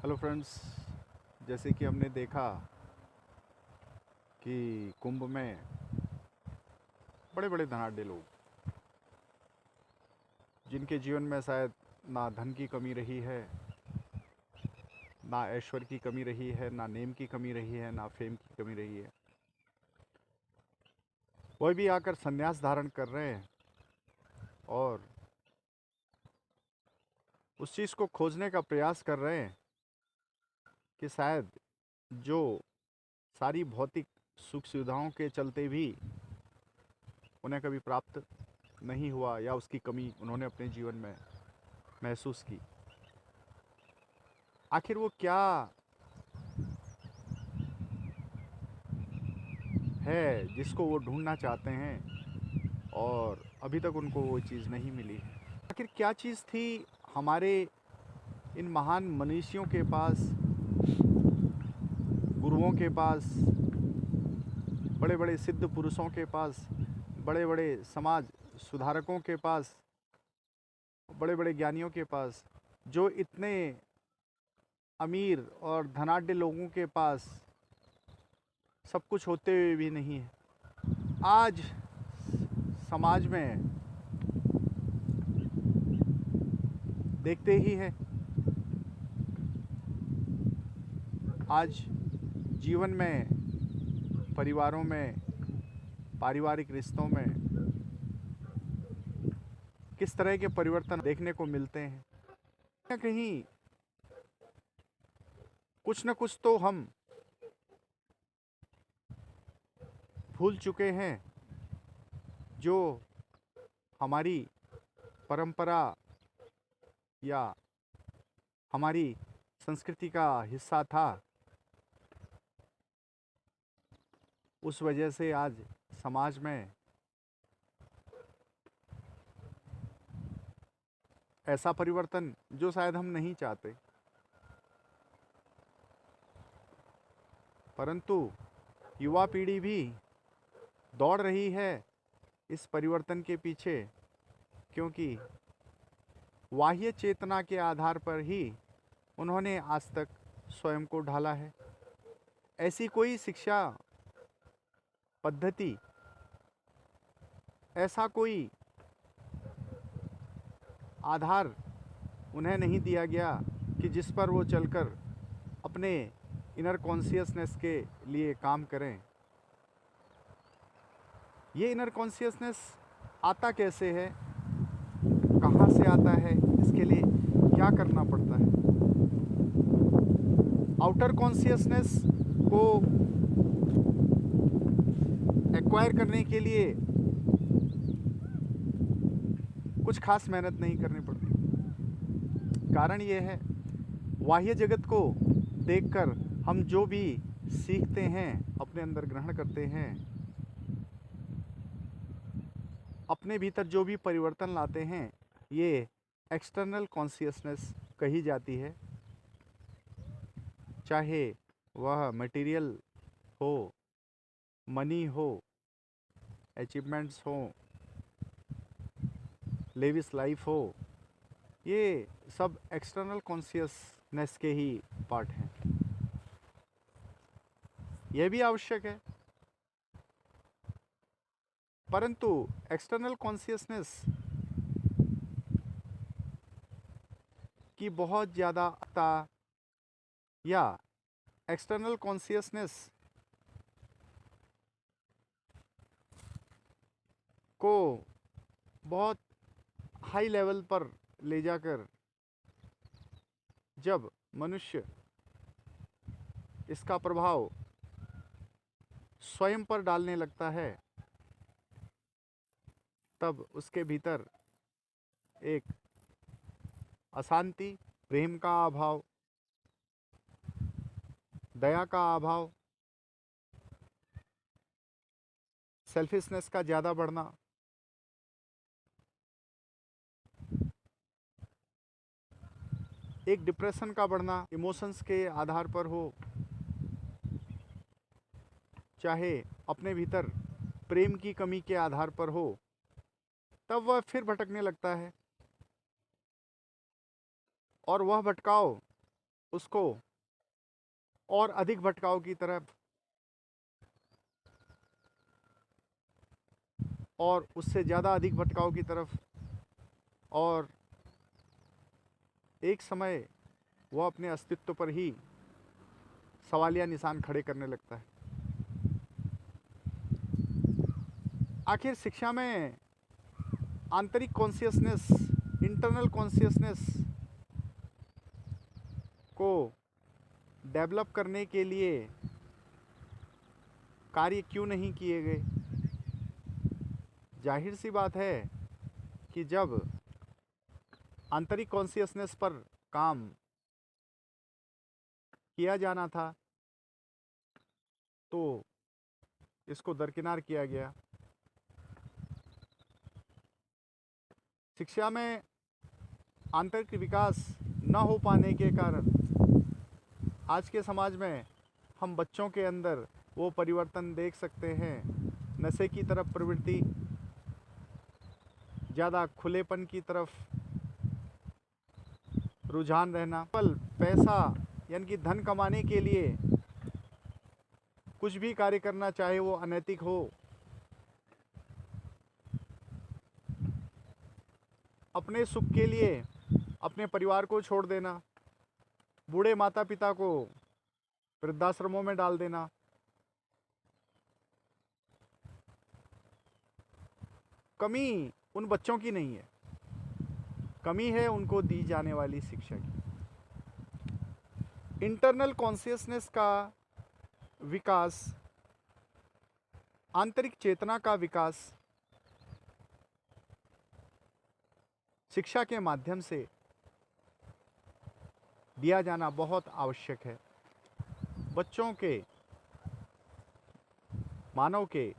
Hello friends, जैसे कि हमने देखा कि कुंभ में बड़े बड़े धनाढ्य लोग, जिनके जीवन में शायद ना धन की कमी रही है, ना ऐश्वर्य की कमी रही है, ना नेम की कमी रही है, ना फेम की कमी रही है, वह भी आकर संन्यास धारण कर रहे हैं और उस चीज़ को खोजने का प्रयास कर रहे हैं कि शायद जो सारी भौतिक सुख सुविधाओं के चलते भी उन्हें कभी प्राप्त नहीं हुआ या उसकी कमी उन्होंने अपने जीवन में महसूस की। आखिर वो क्या है जिसको वो ढूंढना चाहते हैं और अभी तक उनको वो चीज़ नहीं मिली है। आखिर क्या चीज़ थी हमारे इन महान मनीषियों के पास, गुरुओं के पास, बड़े बड़े सिद्ध पुरुषों के पास, बड़े बड़े समाज सुधारकों के पास, बड़े बड़े ज्ञानियों के पास, जो इतने अमीर और धनाढ्य लोगों के पास सब कुछ होते हुए भी नहीं है। आज समाज में देखते ही हैं, आज जीवन में, परिवारों में, पारिवारिक रिश्तों में किस तरह के परिवर्तन देखने को मिलते हैं। कहीं न कहीं कुछ न कुछ तो हम भूल चुके हैं, जो हमारी परंपरा या हमारी संस्कृति का हिस्सा था। उस वजह से आज समाज में ऐसा परिवर्तन जो शायद हम नहीं चाहते, परंतु युवा पीढ़ी भी दौड़ रही है इस परिवर्तन के पीछे, क्योंकि बाह्य चेतना के आधार पर ही उन्होंने आज तक स्वयं को ढाला है। ऐसी कोई शिक्षा पद्धति, ऐसा कोई आधार उन्हें नहीं दिया गया कि जिस पर वो चलकर अपने इनर कॉन्शियसनेस के लिए काम करें। ये इनर कॉन्शियसनेस आता कैसे है, कहाँ से आता है, इसके लिए क्या करना पड़ता है। आउटर कॉन्शियसनेस को एक्वायर करने के लिए कुछ खास मेहनत नहीं करनी पड़ती। कारण ये है, बाह्य जगत को देखकर हम जो भी सीखते हैं, अपने अंदर ग्रहण करते हैं, अपने भीतर जो भी परिवर्तन लाते हैं, ये एक्सटर्नल कॉन्शियसनेस कही जाती है। चाहे वह मटेरियल हो, मनी हो, अचीवमेंट्स हो, लेविस लाइफ हो, ये सब एक्सटर्नल कॉन्शियसनेस के ही पार्ट हैं। यह भी आवश्यक है, परंतु एक्सटर्नल कॉन्शियसनेस की बहुत ज़्यादा या एक्सटर्नल कॉन्शियसनेस को बहुत हाई लेवल पर ले जाकर जब मनुष्य इसका प्रभाव स्वयं पर डालने लगता है, तब उसके भीतर एक अशांति, प्रेम का अभाव, दया का अभाव, सेल्फिशनेस का ज़्यादा बढ़ना, एक डिप्रेशन का बढ़ना, इमोशंस के आधार पर हो, चाहे अपने भीतर प्रेम की कमी के आधार पर हो, तब वह फिर भटकने लगता है। और वह भटकाव उसको और अधिक भटकाव की तरफ और उससे ज़्यादा अधिक भटकाव की तरफ, और एक समय वह अपने अस्तित्व पर ही सवालिया निशान खड़े करने लगता है। आखिर शिक्षा में आंतरिक कॉन्शियसनेस, इंटरनल कॉन्शियसनेस को डेवलप करने के लिए कार्य क्यों नहीं किए गए? जाहिर सी बात है कि जब आंतरिक कॉन्शियसनेस पर काम किया जाना था तो इसको दरकिनार किया गया। शिक्षा में आंतरिक विकास न हो पाने के कारण आज के समाज में हम बच्चों के अंदर वो परिवर्तन देख सकते हैं। नशे की तरफ प्रवृत्ति, ज़्यादा खुलेपन की तरफ रुझान रहना, केवल पैसा यानी कि धन कमाने के लिए कुछ भी कार्य करना, चाहे वो अनैतिक हो, अपने सुख के लिए अपने परिवार को छोड़ देना, बूढ़े माता पिता को वृद्धाश्रमों में डाल देना, कमी उन बच्चों की नहीं है, कमी है उनको दी जाने वाली शिक्षा की। इंटरनल कॉन्शियसनेस का विकास, आंतरिक चेतना का विकास शिक्षा के माध्यम से दिया जाना बहुत आवश्यक है। बच्चों के, मानव के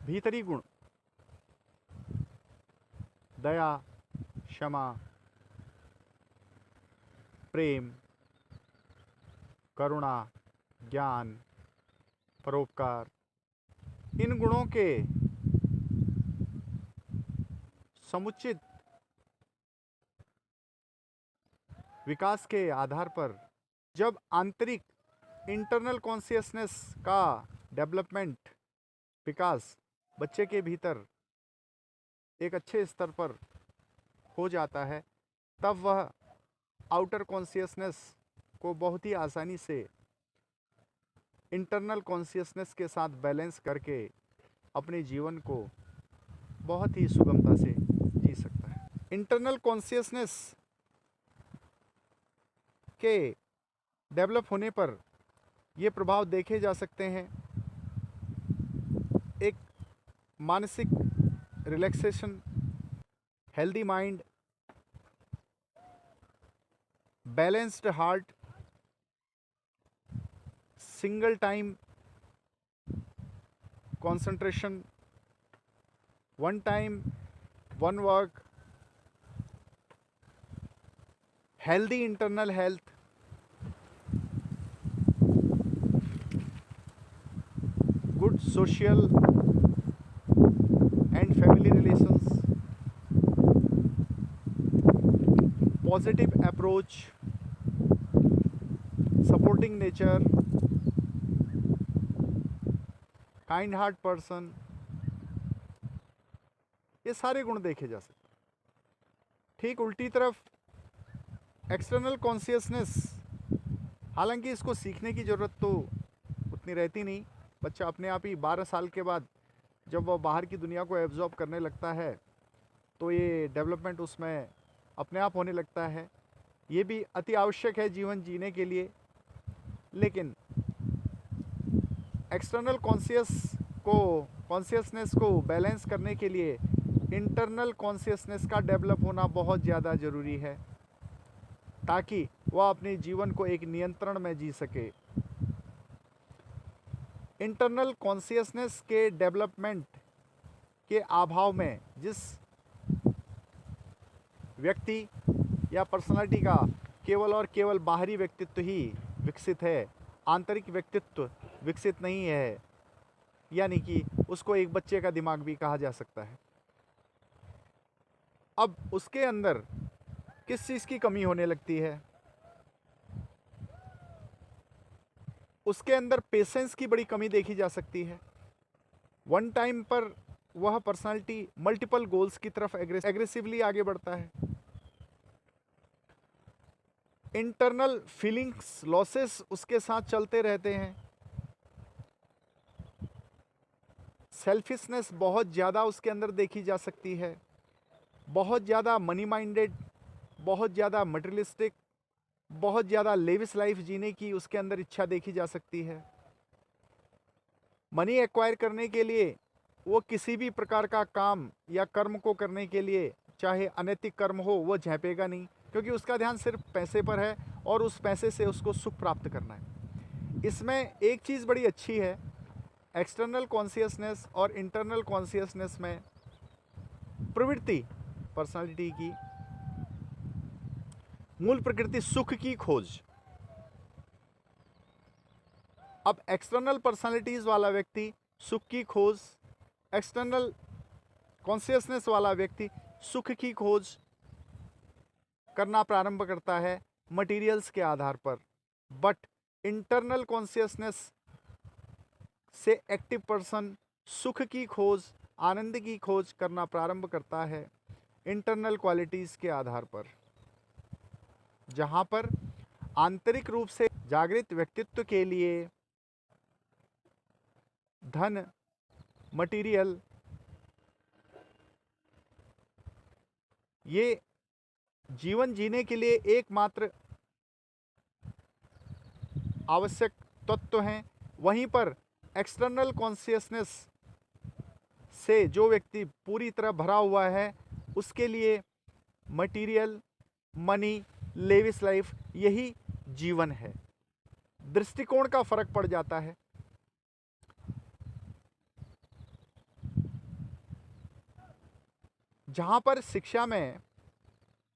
भीतरी गुण, दया, क्षमा, प्रेम, करुणा, ज्ञान, परोपकार, इन गुणों के समुचित विकास के आधार पर जब आंतरिक इंटरनल कॉन्शियसनेस का डेवलपमेंट, विकास बच्चे के भीतर एक अच्छे स्तर पर हो जाता है, तब वह आउटर कॉन्शियसनेस को बहुत ही आसानी से इंटरनल कॉन्शियसनेस के साथ बैलेंस करके अपने जीवन को बहुत ही सुगमता से जी सकता है। इंटरनल कॉन्शियसनेस के डेवलप होने पर ये प्रभाव देखे जा सकते हैं। एक मानसिक relaxation, healthy mind, balanced heart, single time concentration, one time, one work, healthy internal health, good social and family relations, positive approach, supporting nature, kind heart person, ये सारे गुण देखे जा सकते हैं। ठीक उल्टी तरफ एक्सटर्नल कॉन्शियसनेस, हालांकि इसको सीखने की ज़रूरत तो उतनी रहती नहीं। बच्चा अपने आप ही 12 साल के बाद जब वह बाहर की दुनिया को एब्जॉर्ब करने लगता है तो ये डेवलपमेंट उसमें अपने आप होने लगता है। ये भी अति आवश्यक है जीवन जीने के लिए, लेकिन एक्सटर्नल कॉन्शियसनेस को बैलेंस करने के लिए इंटरनल कॉन्शियसनेस का डेवलप होना बहुत ज़्यादा ज़रूरी है, ताकि वह अपने जीवन को एक नियंत्रण में जी सके। इंटरनल कॉन्शियसनेस के डेवलपमेंट के अभाव में जिस व्यक्ति या पर्सनालिटी का केवल और केवल बाहरी व्यक्तित्व ही विकसित है, आंतरिक व्यक्तित्व विकसित नहीं है, यानी कि उसको एक बच्चे का दिमाग भी कहा जा सकता है। अब उसके अंदर किस चीज़ की कमी होने लगती है? उसके अंदर पेशेंस की बड़ी कमी देखी जा सकती है। वन टाइम पर वह पर्सनालिटी मल्टीपल गोल्स की तरफ एग्रेसिवली आगे बढ़ता है। इंटरनल फीलिंग्स लॉसेस उसके साथ चलते रहते हैं। सेल्फिशनेस बहुत ज़्यादा उसके अंदर देखी जा सकती है। बहुत ज़्यादा मनी माइंडेड, बहुत ज़्यादा मटेरियलिस्टिक, बहुत ज़्यादा लेविश लाइफ जीने की उसके अंदर इच्छा देखी जा सकती है। मनी एक्वायर करने के लिए वो किसी भी प्रकार का काम या कर्म को करने के लिए, चाहे अनैतिक कर्म हो, वो झेपेगा नहीं, क्योंकि उसका ध्यान सिर्फ पैसे पर है और उस पैसे से उसको सुख प्राप्त करना है। इसमें एक चीज़ बड़ी अच्छी है, एक्सटर्नल कॉन्शियसनेस और इंटरनल कॉन्शियसनेस में प्रवृत्ति पर्सनालिटी की मूल प्रकृति सुख की खोज। अब एक्सटर्नल पर्सनालिटीज वाला व्यक्ति सुख की खोज, एक्सटर्नल कॉन्शियसनेस वाला व्यक्ति सुख की खोज करना प्रारंभ करता है मटेरियल्स के आधार पर। बट इंटरनल कॉन्शियसनेस से एक्टिव पर्सन सुख की खोज, आनंद की खोज करना प्रारंभ करता है इंटरनल क्वालिटीज़ के आधार पर, जहाँ पर आंतरिक रूप से जागृत व्यक्तित्व के लिए धन, मटेरियल, ये जीवन जीने के लिए एकमात्र आवश्यक तत्व हैं। वहीं पर एक्सटर्नल कॉन्शियसनेस से जो व्यक्ति पूरी तरह भरा हुआ है, उसके लिए मटेरियल, मनी, लेविश लाइफ यही जीवन है। दृष्टिकोण का फर्क पड़ जाता है। जहाँ पर शिक्षा में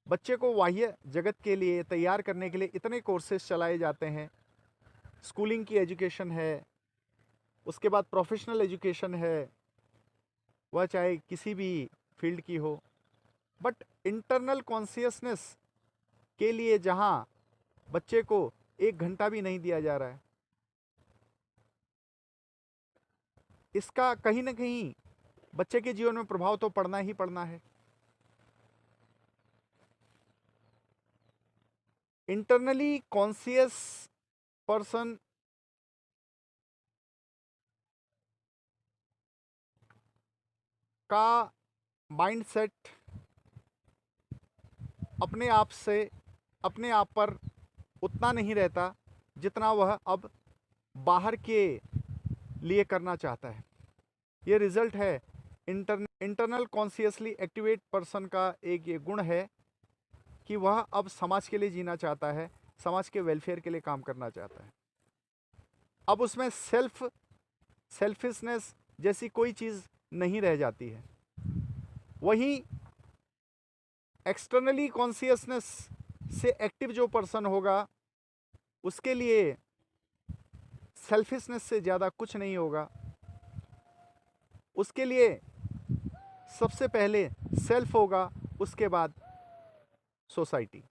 बच्चे को बाह्य जगत के लिए तैयार करने के लिए इतने कोर्सेज चलाए जाते हैं, स्कूलिंग की एजुकेशन है, उसके बाद प्रोफेशनल एजुकेशन है, वह चाहे किसी भी फील्ड की हो, बट इंटरनल कॉन्शियसनेस के लिए जहाँ बच्चे को 1 घंटा भी नहीं दिया जा रहा है, इसका कहीं ना कहीं बच्चे के जीवन में प्रभाव तो पड़ना ही पड़ना है। इंटरनली कॉन्शियस पर्सन का माइंडसेट अपने आप पर उतना नहीं रहता जितना वह अब बाहर के लिए करना चाहता है। ये रिजल्ट है इंटरनल कॉन्शियसली एक्टिवेट पर्सन का एक ये गुण है कि वह अब समाज के लिए जीना चाहता है, समाज के वेलफेयर के लिए काम करना चाहता है। अब उसमें सेल्फिशनेस जैसी कोई चीज़ नहीं रह जाती है। वहीं एक्सटर्नली कॉन्शियसनेस से एक्टिव जो पर्सन होगा, उसके लिए सेल्फिशनेस से ज़्यादा कुछ नहीं होगा। उसके लिए सबसे पहले सेल्फ होगा, उसके बाद सोसाइटी।